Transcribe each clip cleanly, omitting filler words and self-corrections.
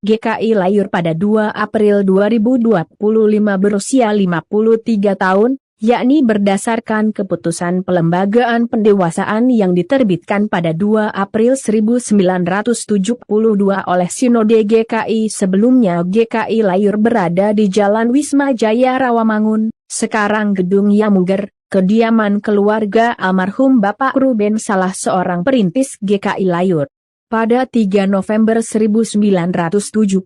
GKI Layur pada 2 April 2025 berusia 53 tahun, yakni berdasarkan keputusan pelembagaan pendewasaan yang diterbitkan pada 2 April 1972 oleh Sinode GKI. Sebelumnya GKI Layur berada di Jalan Wisma Jaya Rawamangun, sekarang Gedung Yamuger, kediaman keluarga almarhum Bapak Ruben, salah seorang perintis GKI Layur. Pada 3 November 1976,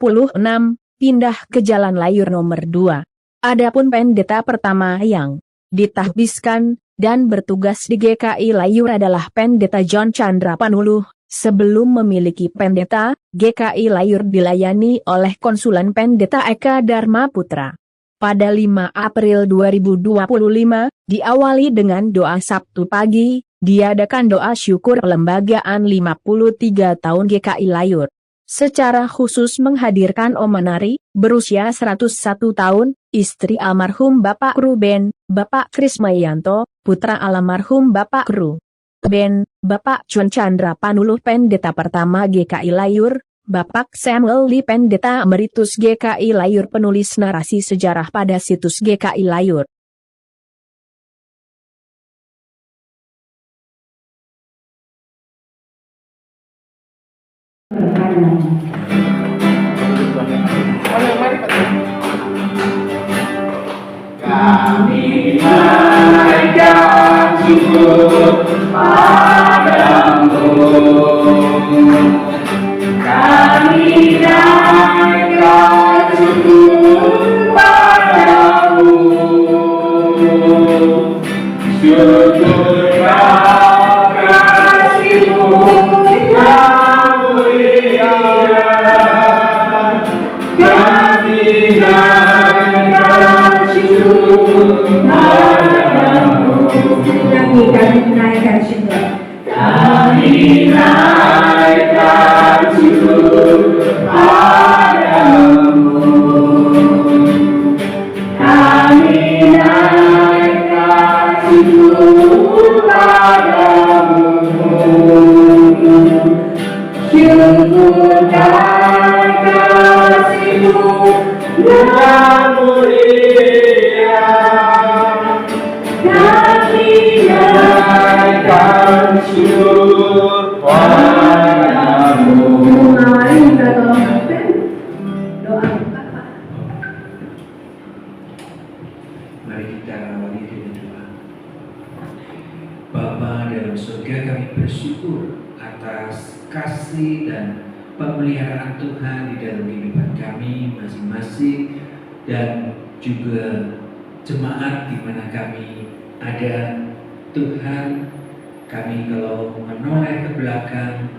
pindah ke Jalan Layur nomor 2. Adapun pendeta pertama yang ditahbiskan dan bertugas di GKI Layur adalah Pendeta John Chandra Panuluh. Sebelum memiliki pendeta, GKI Layur dilayani oleh Konsulan Pendeta Eka Dharma Putra. Pada 5 April 2025, diawali dengan doa Sabtu pagi, diadakan doa syukur pelembagaan 53 tahun GKI Layur. Secara khusus menghadirkan Om Menari, berusia 101 tahun, istri almarhum Bapak Ruben, Bapak Krismayanto, putra almarhum Bapak Ruben, Bapak John Chandra Panuluh pendeta pertama GKI Layur, Bapak Samuel Lee pendeta emeritus GKI Layur, penulis narasi sejarah pada situs GKI Layur. Kami naikkan syukur padamu, kami naikkan syukur padamu, syukurlah kasih-Mu yang mulia, kami naikkan syukur padamu, kami naikkan syukur, kami naikkan syukur padamu, kami naikkan syukur padamu, syukur dan kasih-Mu yang mulia, kami naikkan syukur padamu. Mari kita tolong doa. Mari kita awali dengan doa. Bapa dalam surga, kami bersyukur atas kasih dan pemeliharaan Tuhan di dalam kehidupan kami masing-masing dan juga jemaat di mana kami ada. Tuhan, kami kalau menoleh ke belakang,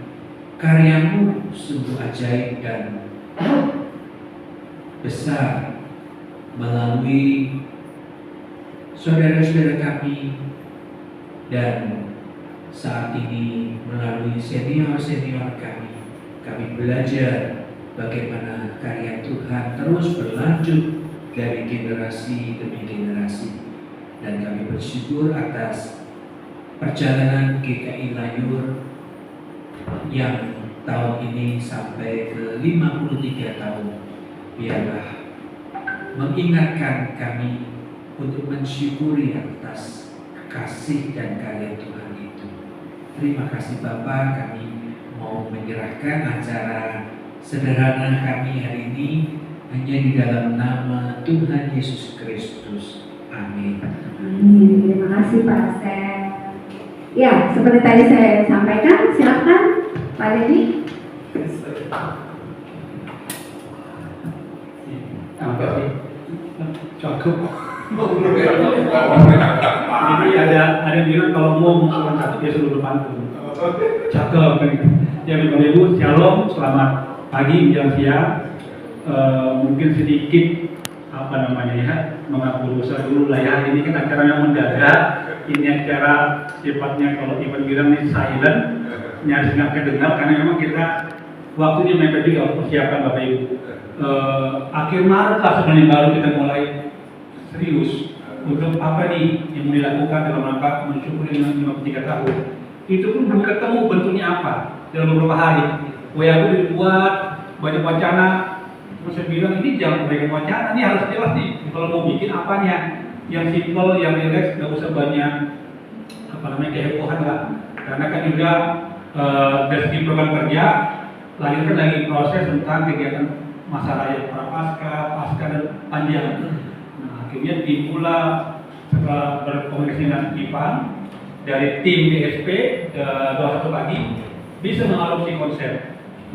karya-Mu sungguh ajaib dan besar melalui saudara-saudara kami dan saat ini melalui senior-senior kami. Kami belajar bagaimana karya Tuhan terus berlanjut dari generasi demi generasi, dan kami bersyukur atas perjalanan GKI Layur yang tahun ini sampai ke 53 tahun. Biarlah mengingatkan kami untuk mensyukuri atas kasih dan karya Tuhan itu. Terima kasih Bapa, kami mau menyerahkan acara sederhana kami hari ini hanya di dalam nama Tuhan Yesus Kristus. Amin. Amin. Terima kasih Pak Seth. Ya, seperti tadi saya sampaikan, silakan Pak Dedi. Cukup. Jadi ada yang bilang kalau mau mengumpulkan satu dia suruh pantun. Cakep. Ya, Bapak Ibu, shalom, selamat pagi, menjelang siang. Mungkin sedikit mengaku dosa dulu lah ya. Ini kan acara yang mendadak. Ini acara sifatnya kalau Iwan bilang ini silent, nyaris nggak kedengar karena memang kita waktunya mepet juga persiapan Bapak Ibu. Akhir Maret lah sebenarnya baru kita mulai serius untuk apa nih yang dilakukan dalam rangka mensyukuri 53 tahun. Itu pun belum ketemu bentuknya apa dalam beberapa hari. WA itu dibuat, banyak wacana. Terus saya bilang ini jangan banyak wacana, ini harus jelas nih. Kalau mau bikin apanya, yang simple, yang relax, nggak usah banyak kehebohan lah. Karena kan juga dari segi program kerja, lahir kan lagi proses tentang kegiatan masa raya prapaskah, pasca dan panjang. Nah, akhirnya dimulai setelah berkomunikasi dengan IPAN dari tim DSP 21 pagi bisa mengadopsi konsep.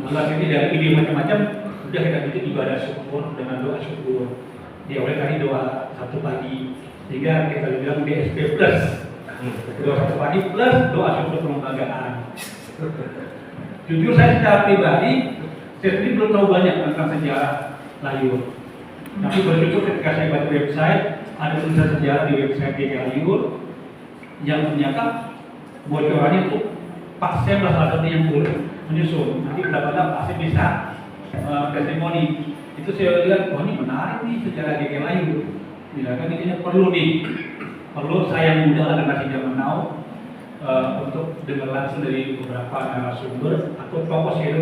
Lalu ini dari ide macam-macam sudah kita bikin ibadah syukur dengan doa syukur. Diawali tadi doa 1 pagi sehingga kita bilang DSP plus doa 1 pagi plus doa syukur perlembagaan. Jujur saya secara pribadi saya sendiri belum tahu banyak tentang sejarah Layur. Tapi bersyukur ketika saya baca website, ada tulisan sejarah di website Layur yang ternyata bocorannya itu Pak Sem salah satu yang menyusun. Nanti benar-benar Pak Sem bisa testimoni. Itu saya lihat, wah ini menarik nih sejarah Layur. Ya kan ini perlu saya muda generasi zaman now untuk dengar langsung dari beberapa narasumber atau tokoh senior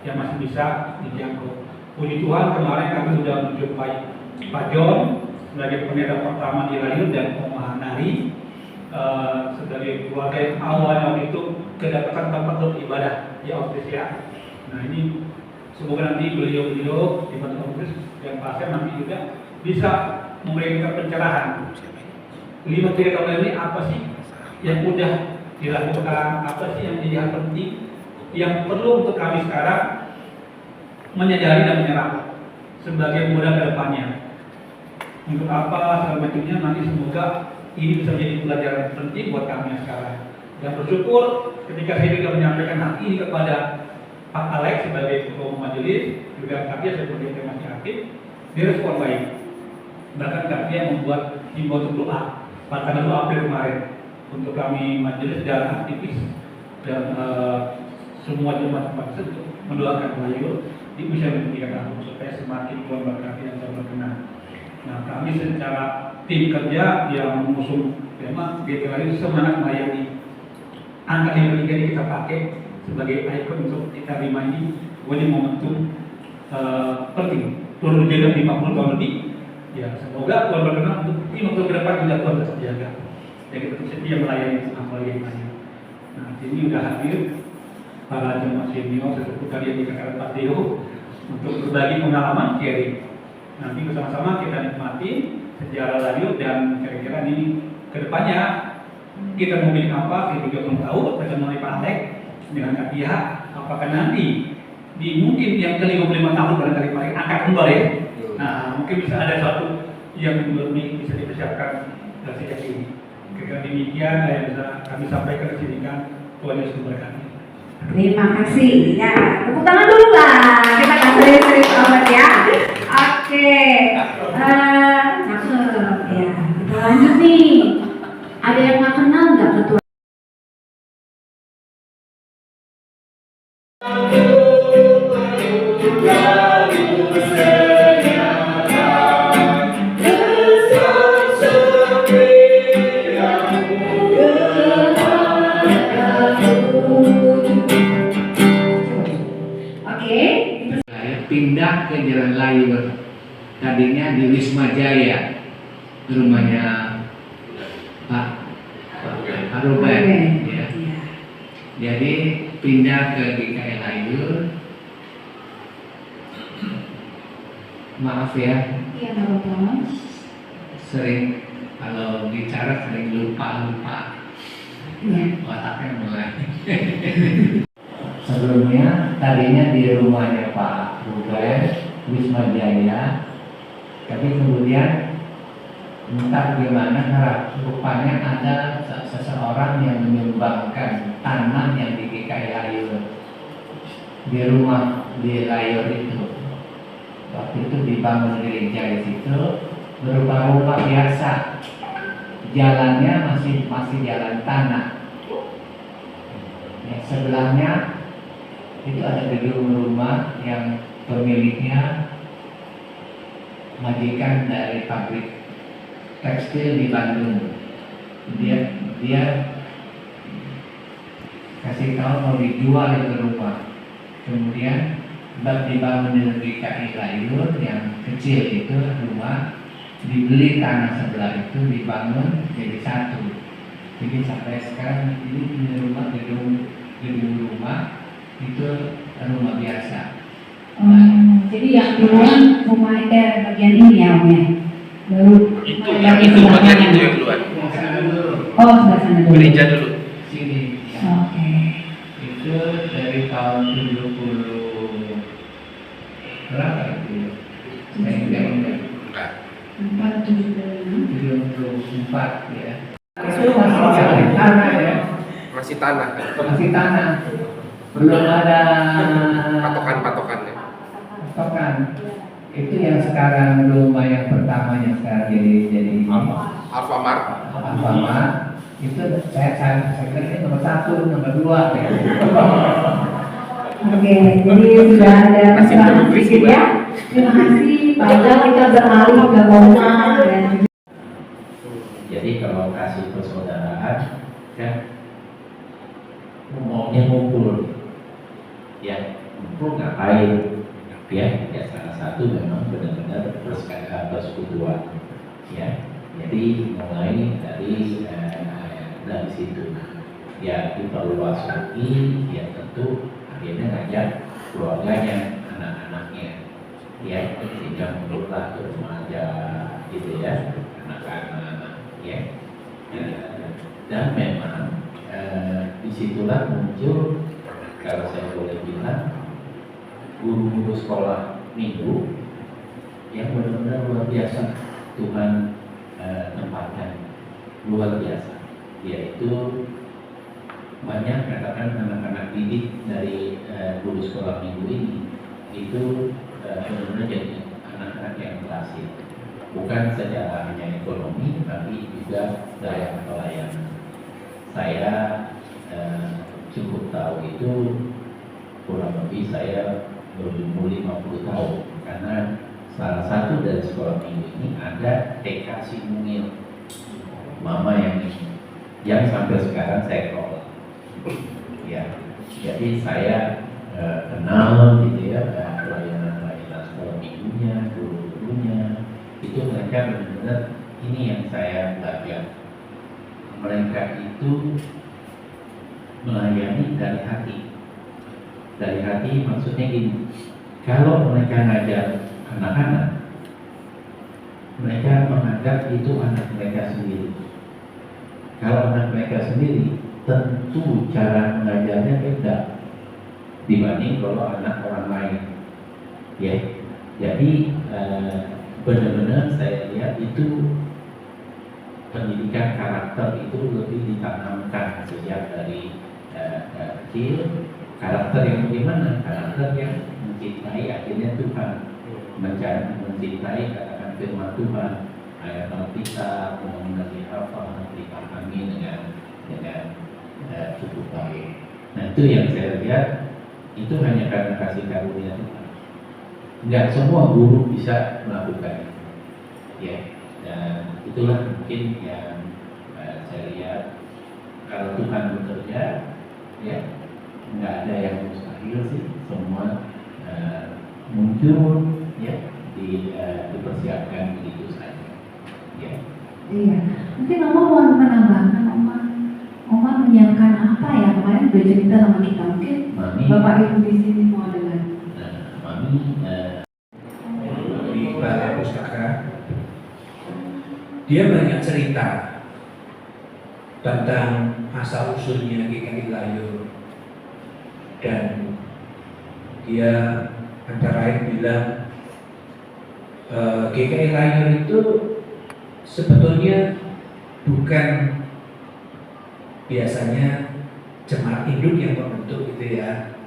yang masih bisa dijangkau. Puji Tuhan kemarin kami sudah menjumpai Pak John sebagai pendeta pertama di Layur dan Om Mahanari sebagai keluarga yang awalnya waktu itu kedapatan tempat untuk ibadah di Australia. Nah ini semoga nanti beliau-beliau di Banten Office dan pasien nanti juga bisa memberikan pencerahan. 5 tahun ini apa sih yang udah dilakukan, apa sih yang jadi hal penting yang perlu untuk kami sekarang menyadari dan menyerap sebagai muda ke depannya. Untuk apa segala macamnya nanti semoga ini bisa menjadi pelajaran penting buat kami sekarang. Dan bersyukur ketika saya juga menyampaikan hal ini kepada Pak Alex sebagai ketua majelis, juga Katia sebagai termasuk aktif, direspon baik. Bahkan Katia membuat himbauan untuk doa pada tanggal 2 April kemarin untuk kami majelis dan aktivis dan semua jemaat untuk mendoakan Layur di usia pendidikan tahun supaya semakin Tuhan berkati dan Tuhan berkenan. Nah, kami secara tim kerja yang mengusung tema Layur semangat melayani. Angka yang ketiga ini kita pakai sebagai ikon untuk kita terima ini. Ini momentum penting. Turun jaga 50 tahun lebih. Ya, semoga Tuhan berkenan untuk 5 tahun ke depan juga Tuhan tetap jaga. Dan kita setia melayani melayani. Nah, ini sudah hadir para jemaat senior seperti tadi yang dikatakan Pak Deo untuk berbagi pengalaman sharing. Nanti bersama-sama kita nikmati sejarah Layur dan kira-kira ini kedepannya kita mau bikin apa, kita juga belum tahu. Kita mulai Pak Alex dengan Katia, apakah nanti di mungkin yang ke-55 tahun barangkali paling angkat kembali ya. Nah, mungkin bisa ada satu yang lebih bisa dipersiapkan dari sejak ini. Kira-kira demikian yang bisa kami sampaikan di sini kan. Tuhan Yesus memberkati. Terima kasih. Ya, tepuk tangan dulu lah. Kita kasih serius banget ya. Oke. Cakep. Ya, kita lanjut nih. Ada yang nggak kenal nggak ketua? Pindah ke Jalan Layur, tadinya di Wisma Jaya, rumahnya Pak Ruben, ya. Jadi pindah ke GKI Layur. Maaf ya, Iya, nggak apa-apa. sering kalau bicara sering lupa Ya. otaknya mulai. Sebelumnya tadinya di rumahnya Pak Ruben, Wisma Jaya, tapi kemudian entah gimana rupanya ada seseorang yang menyumbangkan tanah yang di GKI Layur di rumah di Layur itu. Waktu itu dibangun gereja di situ berupa rumah biasa, jalannya masih jalan tanah. Ya, sebelahnya itu ada gedung rumah yang pemiliknya majikan dari pabrik tekstil di Bandung. Dia kasih tahu mau dijual itu rumah. Kemudian tempat dibangun di GKI Layur yang kecil itu rumah, dibeli tanah sebelah itu dibangun jadi satu. Jadi sampai sekarang ini rumah gedung rumah itu rumah biasa. Jadi yang keluar rumah bagian ini ya Om ya? Baru Itu bagian itu yang keluar. Oh sebelah sana dulu. Gereja dulu. Sini. Oke. Itu dari tahun 70 berapa itu? Enggak. 74 ya. Itu Masih tanah ya. Masih tanah. Masih tanah. Belum ada Patokan-patokannya. patokan. Itu yang sekarang rumah yang pertama yang sekarang jadi Alfamart. Alfamart. Itu saya kira ini nomor 1, nomor 2 ya. Oke, jadi sudah ada masalah sedikit ya. Terima kasih. Padahal kita beralih ke rumah dan Jadi kalau kasih persaudaraan kan maunya ngumpul, ya ngumpul ngapain? Ya salah satu memang benar-benar persekutuan, ya. Jadi mulai dari situ, ya diperluas lagi, ya tentu akhirnya ngajak keluarganya, anak-anaknya, ya sehingga muncullah remaja, gitu ya, anak-anak, ya. Dan memang disitulah muncul, kalau saya boleh bilang, guru-guru sekolah minggu yang benar-benar luar biasa Tuhan tempatkan, luar biasa, yaitu banyak katakan anak-anak didik dari guru sekolah minggu ini itu benar-benar jadi anak-anak yang berhasil, bukan secara hanya ekonomi tapi juga dalam pelayanan. Saya cukup tahu itu kurang lebih saya berumur 50 tahun karena salah satu dari sekolah minggu ini ada TK Simungil, mama yang sampai sekarang saya kelola. Ya, jadi saya kenal gitu ya pelayanan sekolah minggunya, guru-gurunya, itu mereka benar-benar ini yang saya belajar. Mereka itu melayani dari hati. Dari hati maksudnya gini, kalau mereka ngajar anak-anak, mereka menganggap itu anak mereka sendiri. Kalau anak mereka sendiri, tentu cara mengajarnya beda dibanding kalau anak orang lain. Ya, jadi benar-benar saya lihat itu pendidikan karakter itu lebih ditanamkan sejak dari kecil. Karakter yang bagaimana? Karakter yang mencintai akhirnya Tuhan, mencintai katakan firman Tuhan, ayat Alkitab, mengenal apa dipahami dengan cukup baik. Nah itu yang saya lihat, itu hanya karena kasih karunia Tuhan. Enggak semua guru bisa melakukan itu, ya. Dan itulah mungkin yang saya lihat kalau Tuhan bekerja, ya. Nggak ada yang mustahil sih, semua muncul ya dipersiapkan begitu saja ya. iya. Mungkin Oma mau menambahkan, Oma menyiapkan apa ya, kemarin udah cerita sama kita, mungkin Mami, Bapak Ibu di sini mau dengar. Mami Di balai pustaka dia banyak cerita tentang asal usulnya GKI Layur, dan dia antara lain bilang GKI Layur itu sebetulnya bukan biasanya jemaat induk yang membentuk gitu ya,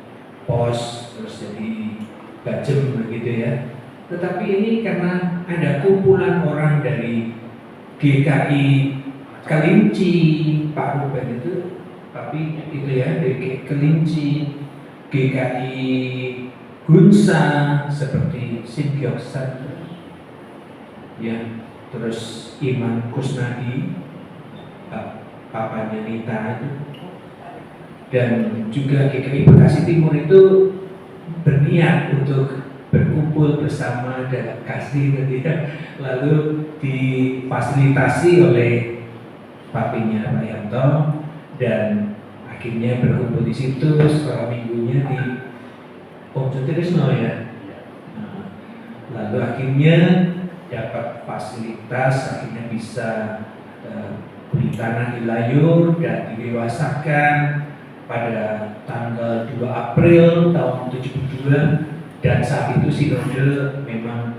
pos terus jadi bajem begitu ya, tetapi ini karena ada kumpulan orang dari GKI Kelinci, Pak Ruben itu, tapi itu ya, dari Kelinci, GKI Gunsa seperti Sintioksan, ya, terus Iman Kusnadi, papanya Nita itu, dan juga GKI Bekasi Timur itu berniat untuk berkumpul bersama dalam kasih tadi ya. Lalu difasilitasi oleh papinya Pak Yanto dan akhirnya berkumpul di situ setelah minggunya di Om Sutrisno ya. Lalu akhirnya dapat fasilitas, akhirnya bisa beli tanah di Layur dan didewasakan pada tanggal 2 April tahun 72, dan saat itu Sinode memang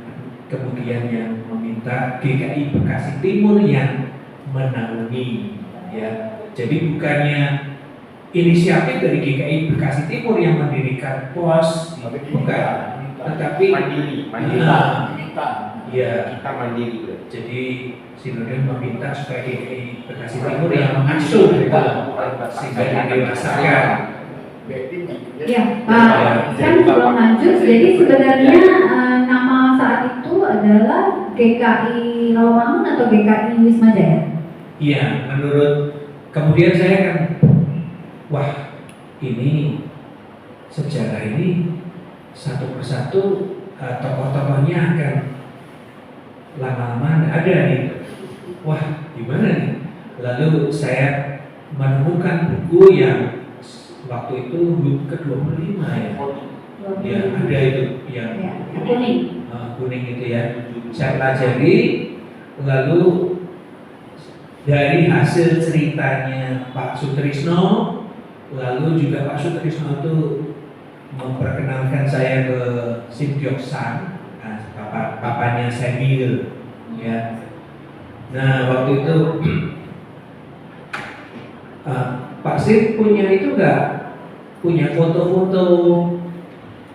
kemudian yang meminta GKI Bekasi Timur yang menaungi ya. Jadi bukannya inisiatif dari GKI Bekasi Timur yang mendirikan pos, bukan, tetapi Mandiri. ya, Kita mandiri. jadi Sinode meminta supaya GKI Bekasi Timur yang mengasuh gitu, sehingga didewasakan. Ya, Pak, kan sebelum lanjut, jadi sebenarnya nama saat itu adalah GKI Rawamangun atau GKI Wisma Jaya? Iya, menurut kemudian saya kan, wah ini sejarah ini satu persatu tokoh-tokohnya akan lama-lama ada nih. Wah, gimana nih? Lalu saya menemukan buku yang waktu itu buku ke-25 ya. Ya, ada itu yang Ya, kuning. kuning itu ya. Saya pelajari, lalu dari hasil ceritanya Pak Sutrisno, lalu juga Pak Sutrisno itu memperkenalkan saya ke Sim Gyeoksan, papanya Semil ya. Nah waktu itu Pak Sim punya itu enggak, punya foto-foto,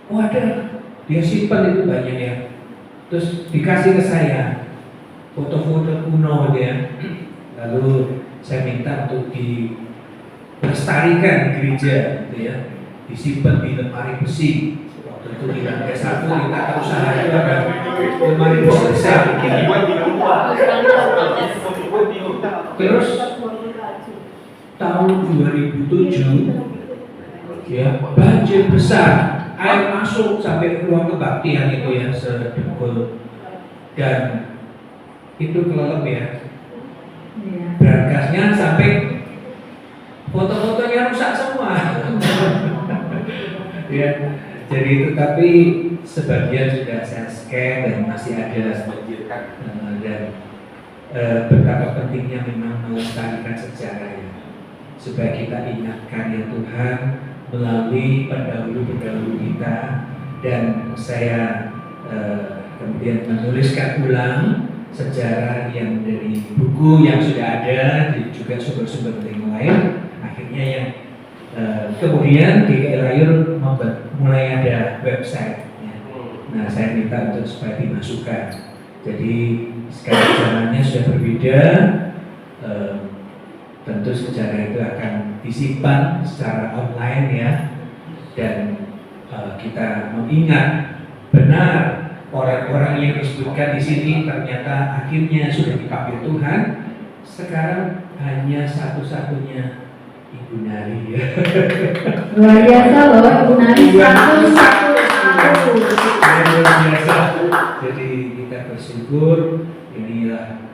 oh ada, dia simpan itu banyak ya, terus dikasih ke saya foto-foto kuno dia. Lalu saya minta untuk dilestarikan di gereja gitu ya, disimpan di lemari besi. Waktu itu di lantai 1 kita usaha itu ada lemari besi besar. Terus tahun 2007 ya, banjir besar, air masuk sampai ruang kebaktian itu ya, sedengkul, dan itu kelelep ya. Berangkasnya sampai foto-fotonya rusak semua. Ya, jadi itu, tapi sebagian sudah saya scan dan masih ada sebagian, dan betapa pentingnya memang melestarikan sejarah ya, supaya kita ingatkan ya Tuhan melalui pendahulu-pendahulu kita. Dan saya kemudian menuliskan ulang sejarah yang dari buku yang sudah ada, dan juga sumber-sumber yang lain. Akhirnya yang kemudian GKI Layur mulai ada website ya. Nah saya minta untuk supaya dimasukkan. Jadi sekarang zamannya sudah berbeda, tentu sejarah itu akan disimpan secara online ya, dan kita mengingat benar orang-orang yang disebutkan di sini ternyata akhirnya sudah dipanggil Tuhan. Sekarang hanya satu-satunya Ibu Nari ya. Luar biasa loh, Ibu Nari satu. Luar biasa. Jadi kita bersyukur, inilah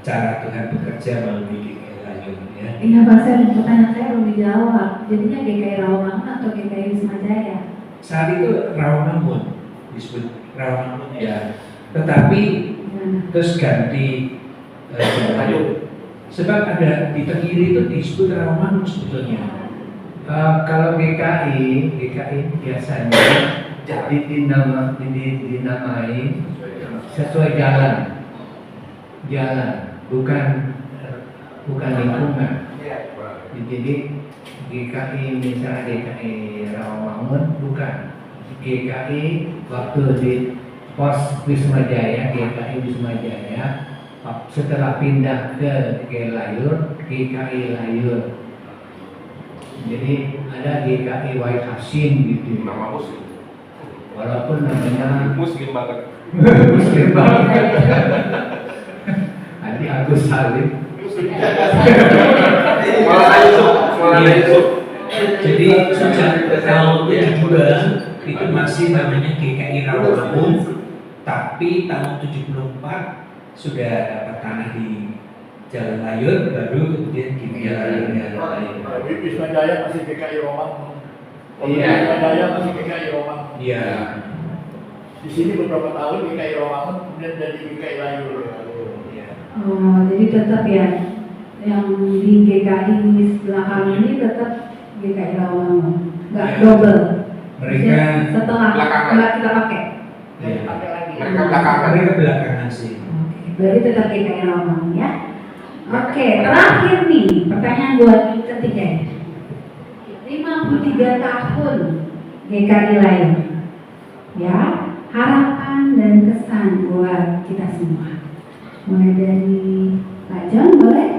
cara Tuhan bekerja melalui GKI Layur ya. Iya Pak, pertanyaan saya belum dijawab. Jadinya GKI Rawamangun atau GKI Wisma Jaya? Saat itu Rawamangun disebut Rawamangun ya, tetapi terus ganti sebab ada di Tenggiri itu disebut Rawamangun sebetulnya. Kalau GKI biasanya dinamai sesuai jalan, bukan lingkungan. Jadi GKI misalnya GKI Rawamangun bukan. GKI waktu di pos Wisma Jaya, GKI Wisma Jaya, setelah pindah ke GKI Layur. Jadi ada GKI Wahid Hasim gitu. Nama muslim. Walaupun namanya Muslim banget. Muslim banget. Adi Agus Salim. Malah Yusuf. Jadi sejak tahun 72 itu masih namanya GKI Rawamangun, tapi tahun 74 sudah dapat tanah di Jalan Layur, baru kemudian GKI Layur. Wisma Jaya masih GKI Rawamangun. Iya. Wisma Jaya masih GKI Rawamangun. Iya. Di sini beberapa tahun GKI Rawamangun kemudian jadi GKI Layur. Iya. Oh, jadi tetap ya yang di GKI belakang ini tetap GKI Rawamangun, nggak Ya. double. Mereka Setelah belakangan. nggak kita pakai. ya, Pakai lagi. Mereka belakangan. mereka belakangan sih. Oke, berarti tetap GKI Rawamangun ya. Oke, terakhir nih pertanyaan buat ketiga. 53 tahun GKI Layur, ya, harapan dan kesan buat kita semua. Mulai dari Pak John, boleh?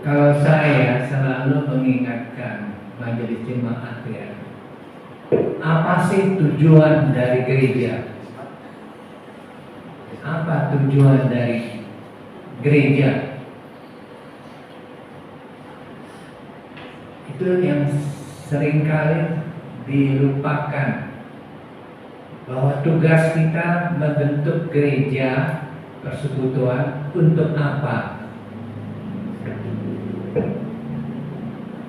Kalau saya selalu mengingatkan majelis jemaat ya, apa sih tujuan dari gereja? Apa tujuan dari gereja? Itu yang seringkali dilupakan, bahwa tugas kita membentuk gereja persekutuan untuk apa?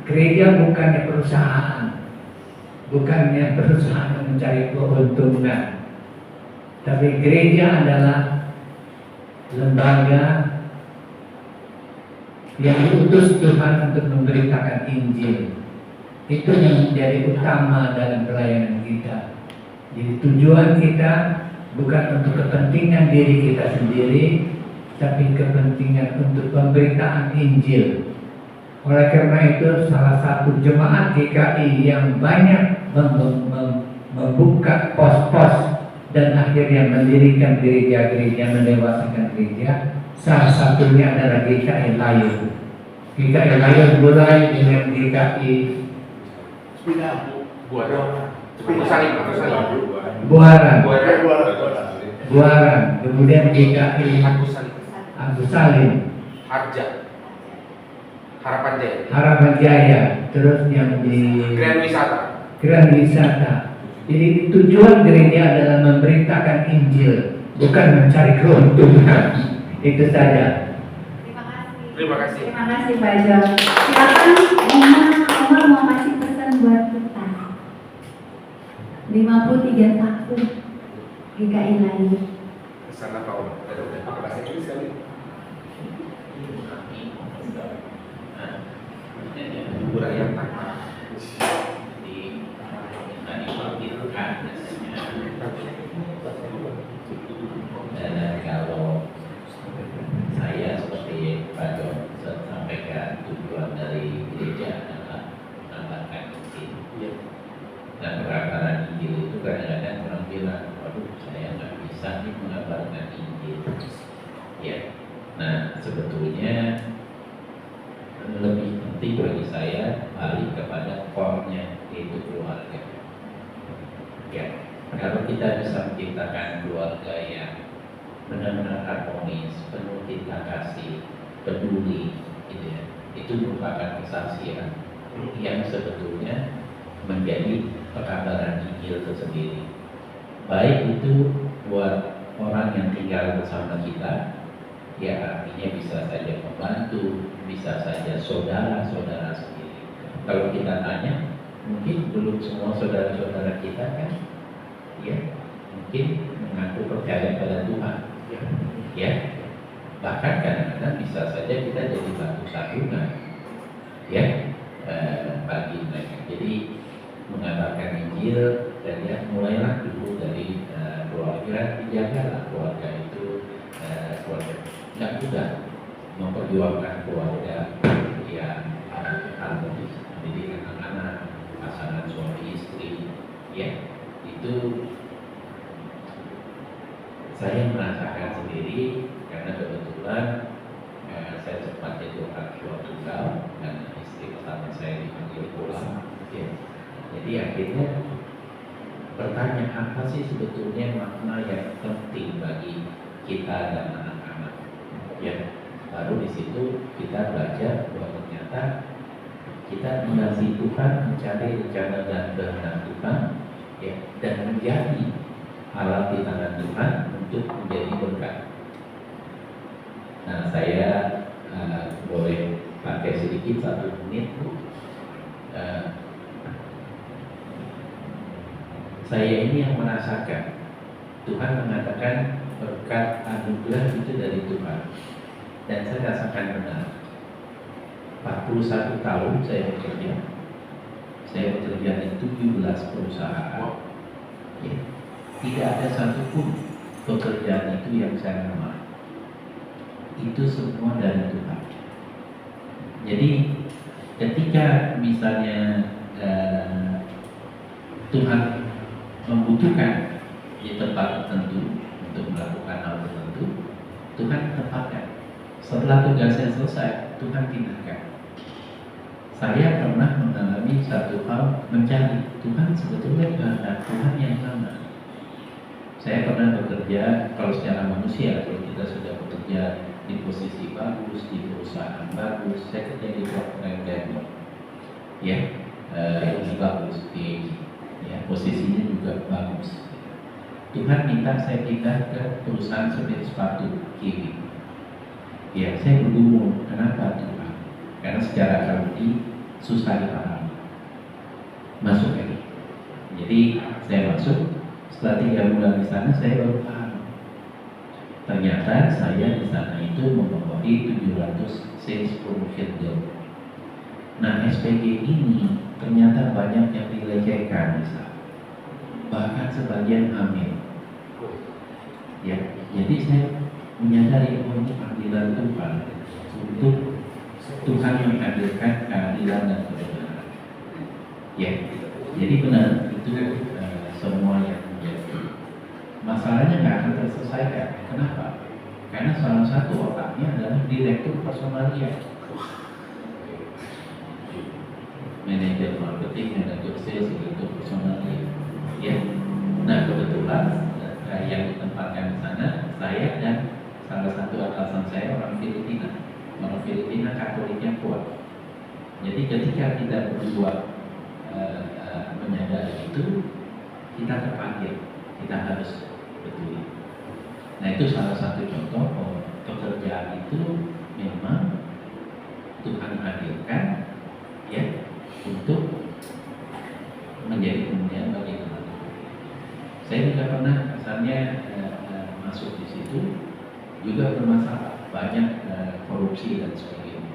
Gereja bukannya perusahaan, bukannya perusahaan mencari keuntungan, tapi gereja adalah lembaga yang diutus Tuhan untuk memberitakan Injil. Itu yang menjadi utama dalam pelayanan kita. Jadi tujuan kita bukan untuk kepentingan diri kita sendiri, tapi kepentingan untuk pemberitaan Injil. Oleh karena itu, salah satu jemaat GKI yang banyak membuka pos-pos dan akhirnya mendirikan gereja-gereja, mendewasakan gereja, salah satunya adalah GKI Layur. GKI Layur mulai dengan GKI Buaran, kemudian GKI Agus Salim, Harapan Jaya, terus yang di Grand Wisata. Jadi tujuan gereja adalah memberitakan Injil, bukan mencari keuntungan. Itu saja. Terima kasih. Terima kasih Pak John. Silakan Omar mau kasih pesan buat kita. 53 tahun GKI Layur. Pesan apa Om? Pakai bahasa Inggris kali. Budaya dan kalau saya seperti Pak John sampaikan, tujuan dari gereja adalah mengabarkan Injil. Dan pengabaran Injil itu kadang-kadang orang bilang, waduh saya nggak bisa nih mengabarkan Injil. Ya, nah sebetulnya lebih penting bagi saya balik kepada core-nya, yaitu keluarga. Ya, kalau kita bisa menciptakan keluarga yang benar-benar harmonis, penuh cinta kasih, peduli, gitu ya, itu merupakan kesaksian yang sebetulnya menjadi pekabaran Injil itu sendiri. Baik itu buat orang yang tinggal bersama kita, ya artinya bisa saja membantu, bisa saja saudara-saudara sendiri. Kalau kita tanya, mungkin belum semua saudara-saudara kita kan, ya mungkin mengaku percaya pada Tuhan, ya. Bahkan kadang-kadang bisa saja kita jadi batu sandungan, ya, bagi mereka. Jadi mengabarkan Injil dan ya mulailah dulu dari keluarga, dijagalah keluarga itu, keluarga. Nggak mudah memperjuangkan keluarga yang harmonis, mendidik anak-anak, pasangan suami istri, ya itu saya merasakan sendiri karena kebetulan saya sempat jadi orang tua tunggal dan istri pertama saya dipanggil pulang, ya. Jadi akhirnya bertanya apa sih sebetulnya makna yang penting bagi kita dan anak-anak. Ya, baru di situ kita belajar bahwa ternyata kita mengasihi Tuhan, mencari rencana dan kehendak Tuhan, ya, dan menjadi alat di tangan Tuhan untuk menjadi berkat. Nah, saya boleh pakai sedikit 1 menit. Saya ini yang merasakan Tuhan mengatakan berkat anugerah itu dari Tuhan, dan saya rasakan benar. 41 tahun saya bekerja di 17 perusahaan. Ya. Tidak ada satupun pekerjaan itu yang saya lamar. Itu semua dari Tuhan. Jadi ketika misalnya Tuhan membutuhkan di tempat tertentu untuk melakukan hal tertentu, Tuhan tempatkan. Setelah tugasnya selesai, Tuhan pindahkan. Saya pernah mengalami satu hal, mencari Tuhan sebetulnya kehendak Tuhan yang mana. Saya pernah bekerja, kalau secara manusia, kalau kita sudah bekerja di posisi bagus, di perusahaan bagus, saya kerja di Procter & Gamble, ya, ini bagus, ya, posisinya juga bagus. Tuhan minta saya pindah ke perusahaan seperti sepatu Kiwi. Ya, saya bergumul, kenapa Tuhan? Karena secara akademik susah dipahami. Masuk lagi. Jadi saya masuk, setelah 3 bulan di sana saya baru paham. Ternyata saya di sana itu membawahi 700 sales promotion job. Nah, SPG ini ternyata banyak yang dilecehkan, misalnya. Bahkan sebagian hamil. Ya, jadi saya menyadari bahwa ini panggilan Tuhan untuk Tuhan menghadirkan keadilan dan kebenaran. Ya, jadi benar itu semua yang menjadi. Masalahnya nggak akan terselesaikan. Kenapa? Karena salah satu otaknya adalah direktur personalia, manajer marketing, manajer sales, direktur personalia. Ya, nah kebetulan yang ditempatkan di sana saya dan salah satu atasan saya orang Filipina. Orang Filipina Katoliknya kuat. Jadi ketika kita berdua menyadari itu, kita terpanggil, kita harus peduli. Nah, itu salah satu contoh bahwa pekerjaan itu memang Tuhan hadirkan, ya, untuk menjadi kemudian bagi teman-teman. Saya juga pernah misalnya masuk di situ juga bermasalah, banyak korupsi dan sebagainya.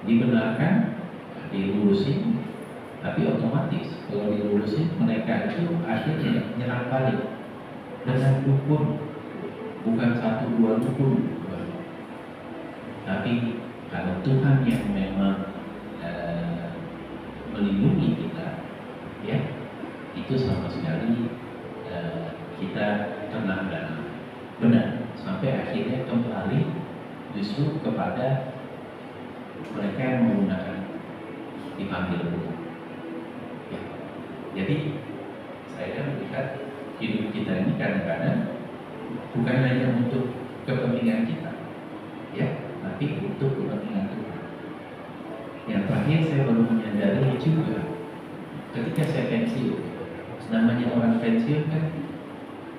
Dibenarkan, dilurusin, tapi otomatis kalau dilurusin mereka itu akhirnya nyerang balik dengan dukun, bukan 1-2 dukun. Tapi kalau Tuhan yang memang melindungi kita, ya, itu sama sekali kita tenang dan benar, sampai akhirnya kembali justru kepada mereka yang menggunakan dipanggil Tuhan. Ya. Jadi saya melihat hidup kita ini kadang-kadang bukan hanya untuk kepentingan kita, ya, tapi untuk kepentingan Tuhan. Yang terakhir saya baru menyadari juga ketika saya pensiun, namanya orang pensiun kan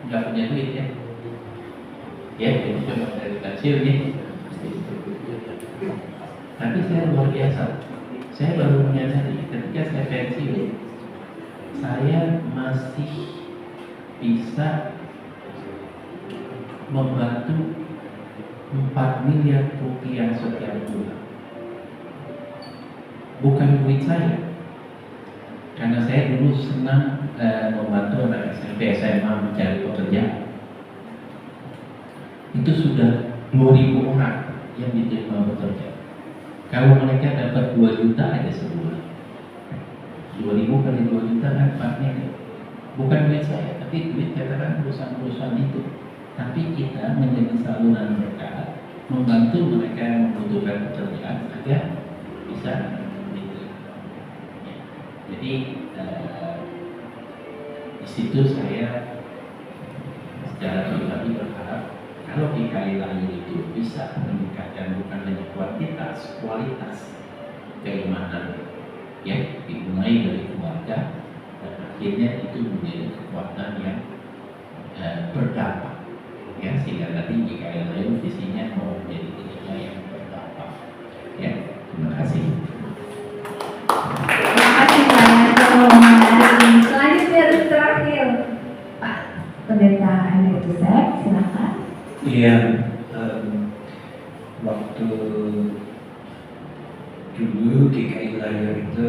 nggak punya duit, ya. Ya, jadi cuma dari pensiun ya. Tapi saya luar biasa. Saya baru menyadari ketika saya pensiun, saya masih bisa membantu 4 miliar rupiah setiap bulan. Bukan duit saya, karena saya dulu senang membantu anak SMP SMA mencari pekerjaan. Itu sudah 2.000 orang yang diterima bekerja. Kalau mereka dapat 2 juta aja sebulan, 2.000 kali 2 juta kan 4 miliar. Bukan duit saya, tapi duit katakan perusahaan-perusahaan itu. Tapi kita menjadi saluran berkat, membantu mereka yang membutuhkan pekerjaan agar bisa diterima. Ya. Jadi di situ saya secara pribadi berharap kalau GKI Layur itu bisa meningkatkan bukan hanya kuantitas, kualitas keimanan ya, dimulai dari keluarga dan akhirnya itu menjadi kekuatan yang berdampak ya, sehingga nanti GKI Layur visinya mau menjadi gereja yang berdampak ya. Terima kasih. Terima kasih banyak pengumuman hari ini. Selanjutnya terakhir Pak Pendeta Henry Joseph, silakan. Iya, waktu dulu GKI Layur itu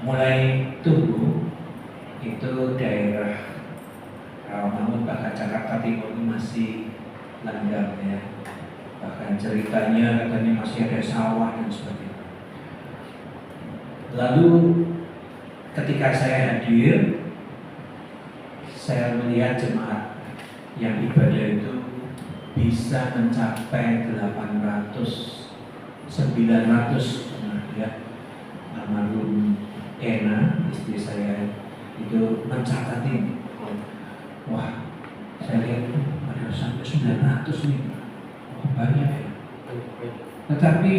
mulai tumbuh, itu daerah Rawamangun bahkan Jakarta Timur itu masih landam ya, bahkan ceritanya katanya masih ada sawah dan sebagainya. Lalu ketika saya hadir, saya melihat jemaat yang ibadah itu bisa mencapai 800, 900 ya. Almarhum Ena, istri saya itu mencatat wah, saya lihat ada sampai 900 nih, banyak ya. Tetapi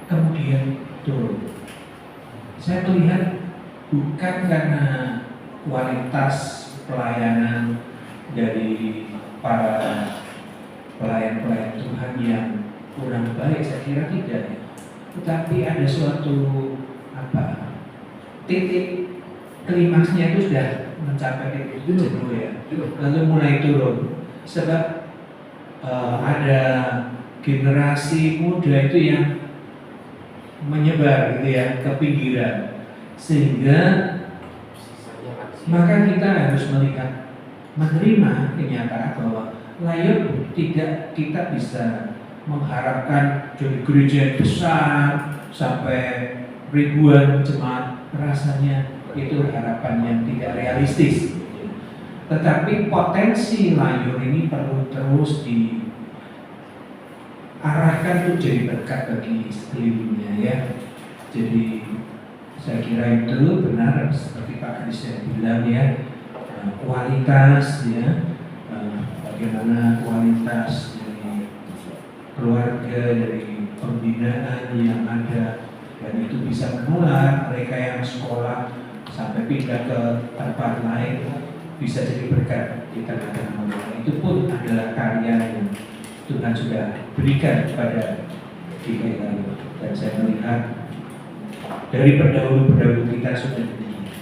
kemudian turun. Saya melihat bukan karena kualitas pelayanan dari para pelayan-pelayan Tuhan yang kurang baik, saya kira tidak. Tetapi ada suatu titik klimaksnya itu sudah mencapai titik jenuh ya, lalu mulai turun. Sebab ada generasi muda itu yang menyebar gitu ya ke pinggiran, sehingga maka kita harus melihat, menerima kenyataan bahwa Layur tidak kita bisa mengharapkan jadi gereja yang besar sampai ribuan jemaat. Rasanya itu harapan yang tidak realistis. Tetapi potensi Layur ini perlu terus diarahkan untuk jadi berkat bagi sekelilingnya ya. Jadi saya kira itu benar seperti Pak Christian bilang ya, kualitas ya, bagaimana kualitas dari keluarga, dari pembinaan yang ada, dan itu bisa menular. Mereka yang sekolah sampai pindah ke tempat lain bisa jadi berkat di tengah-tengah mereka. Itu pun adalah karya yang Tuhan sudah berikan kepada kita. Dan saya melihat dari pendahulu-pendahulu kita sudah begini.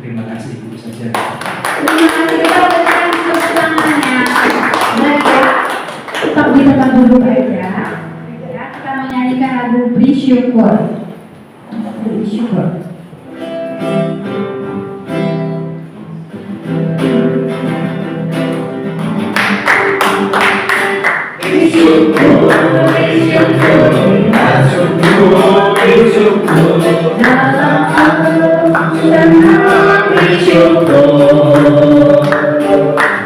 Terima kasih, itu saja. Terima kasih, kita berikan tepuk tangannya. Baik, tetap di tempat duduk aja. Ya, kita menyanyikan lagu Bersyukur. Bersyukur.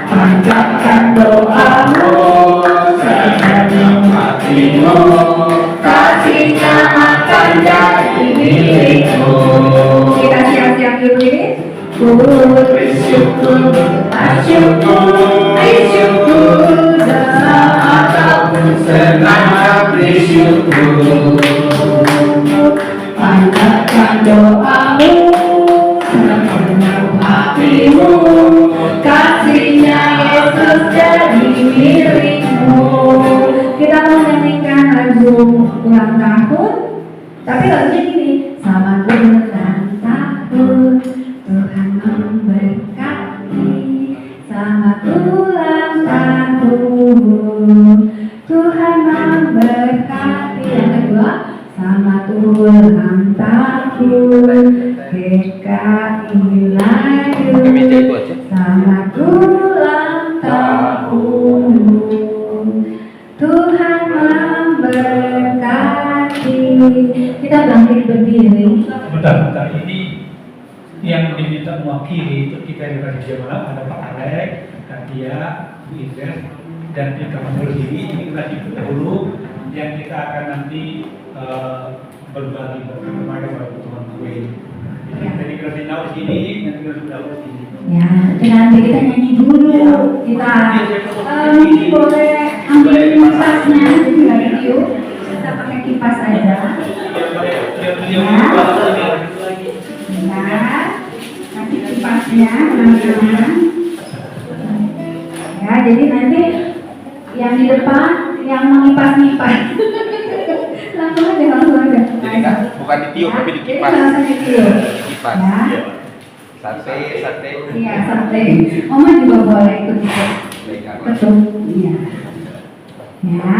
Panjatkan doamu, segenap hatimu, kasihnya akan jadi milikmu. Kita siap-siap dulu ini. Bersyukur, bersyukur, bersyukur, senang ataupun senang bersyukur. Panjatkan doamu, segenap hatimu, kasihnya Yesus jadi milikmu. Kita mau nyanyikan lagu ulang tahun, tapi lagunya gini. Selamat ulang tahun, Tuhan memberkati. Selamat ulang tahun, Tuhan memberkati. Yang kedua, selamat ulang tahun, GKI Layur. Selamat ulang tahun, Tuhan memberkati. Kita bangkit berdiri. Bentar, ini yang diminta mewakili itu kita di Raja Malam ada Pak Alek, Katia, Bu Idres, dan kita berdiri. Ini kita dahulu yang kita akan nanti berbagi bersama teman kue. Jadi kita tahu sini, nanti kita tahu sini. Ya, nanti kita nyanyi dulu. Kita mungkin boleh ambil tasnya, jadi nggak video. Kita pakai kipas aja. Ya, kasih kipasnya teman-teman. Ya, jadi nanti yang di depan yang mengipas-ngipas. langsung aja. Jadi Kak, bukan ditiup tapi Jadi dikipas. langsung ditiup. Kipas. Ya. Sate. Iya, sate. Oma juga boleh ikut-ikut. Baik, Kak. Betul. Iya. Ya,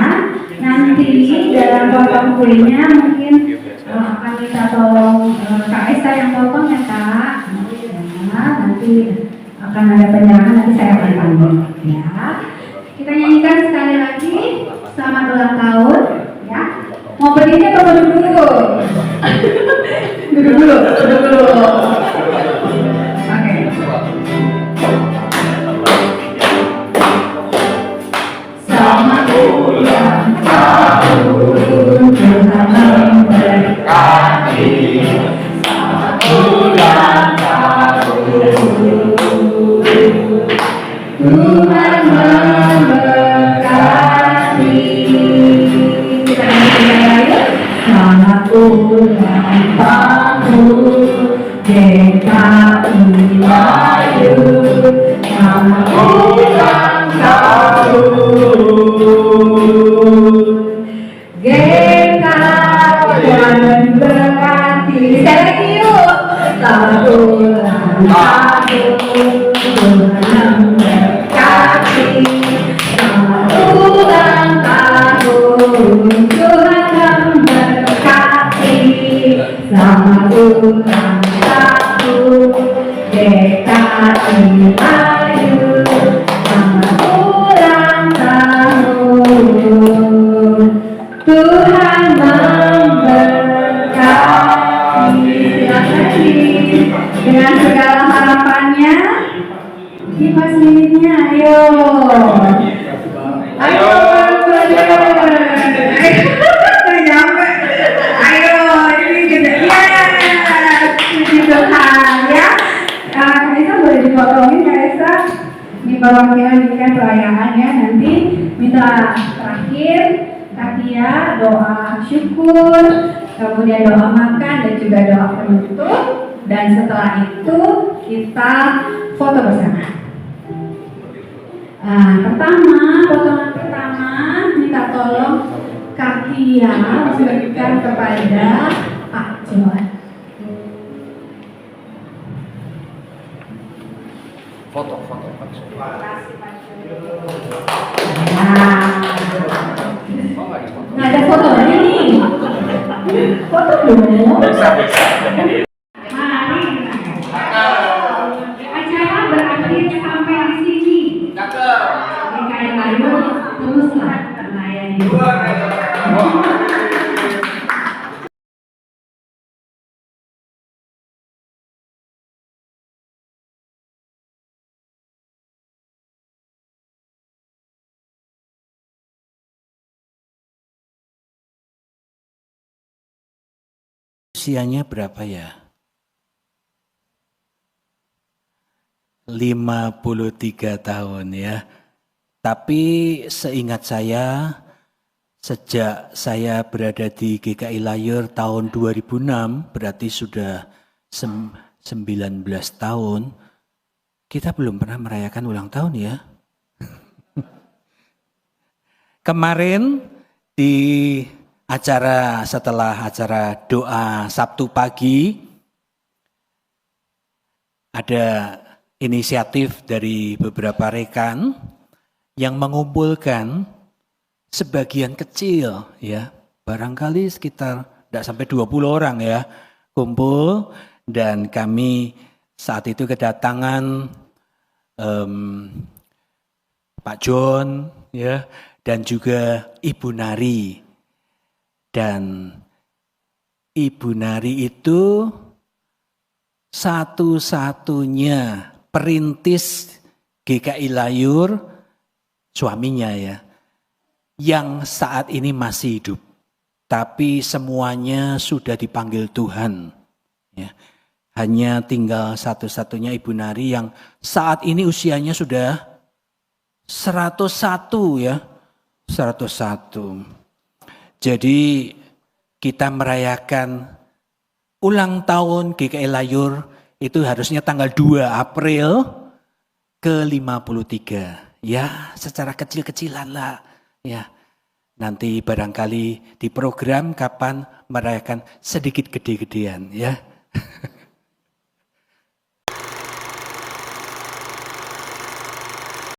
nanti dalam potong kuenya mungkin akan kita tolong Kak Esa yang potong ya Kak. Ya, nanti akan ada penyerahan, nanti saya akan panggil. Ya, kita nyanyikan sekali lagi selamat ulang tahun. Ya, mau berdiri atau duduk dulu? duduk dulu. Oke. Selamat ulang tahun Tuhan memberkati. Selamat ulang tahun Tuhan memberkati. Selamat ulang tahun GKI Layur. Selamat ulang tahun Tuhan memberkati. Sekali lagi yuk. Selamat ulang tahun Tuhan memberkati. Selamat ulang tahun Tuhan memberkati. Selamat ulang tahun GKI Layur. Selamat ulang tahun Tuhan memberkati. Dengan segala harapannya, kipas lilinnya, ayo. Ayo, nyampe. Ayo, ini gede. Iya, puji Tuhan ya. Kak Esa boleh dipotongin Kak Esa. Di perwakilan ini kan perayaan ya. Nanti minta terakhir Katia doa syukur, kemudian doa makan dan juga doa penutup. Dan setelah itu kita foto bersama. Potongan pertama minta tolong Katia memberikan kepada Pak John. Foto. Nah, ada fotonya nih. Foto dulu. Bisa. Mari. Acara berakhir sampai di sini. GKI Layur teruslah melayani. Usianya berapa ya? 53 tahun ya. Tapi seingat saya, sejak saya berada di GKI Layur tahun 2006, berarti sudah 19 tahun, kita belum pernah merayakan ulang tahun ya. Kemarin di setelah acara doa Sabtu pagi, ada inisiatif dari beberapa rekan yang mengumpulkan sebagian kecil ya, barangkali sekitar tidak sampai 20 orang ya, kumpul, dan kami saat itu kedatangan Pak John ya, dan juga Ibu Nari. Dan Ibu Nari itu satu-satunya perintis GKI Layur, suaminya ya, yang saat ini masih hidup. Tapi semuanya sudah dipanggil Tuhan. Ya. Hanya tinggal satu-satunya Ibu Nari yang saat ini usianya sudah 101 ya. 101. Jadi kita merayakan ulang tahun GKI Layur itu harusnya tanggal 2 April ke-53. Ya, secara kecil-kecilan lah. Ya, nanti barangkali di program kapan merayakan sedikit gede-gedean ya.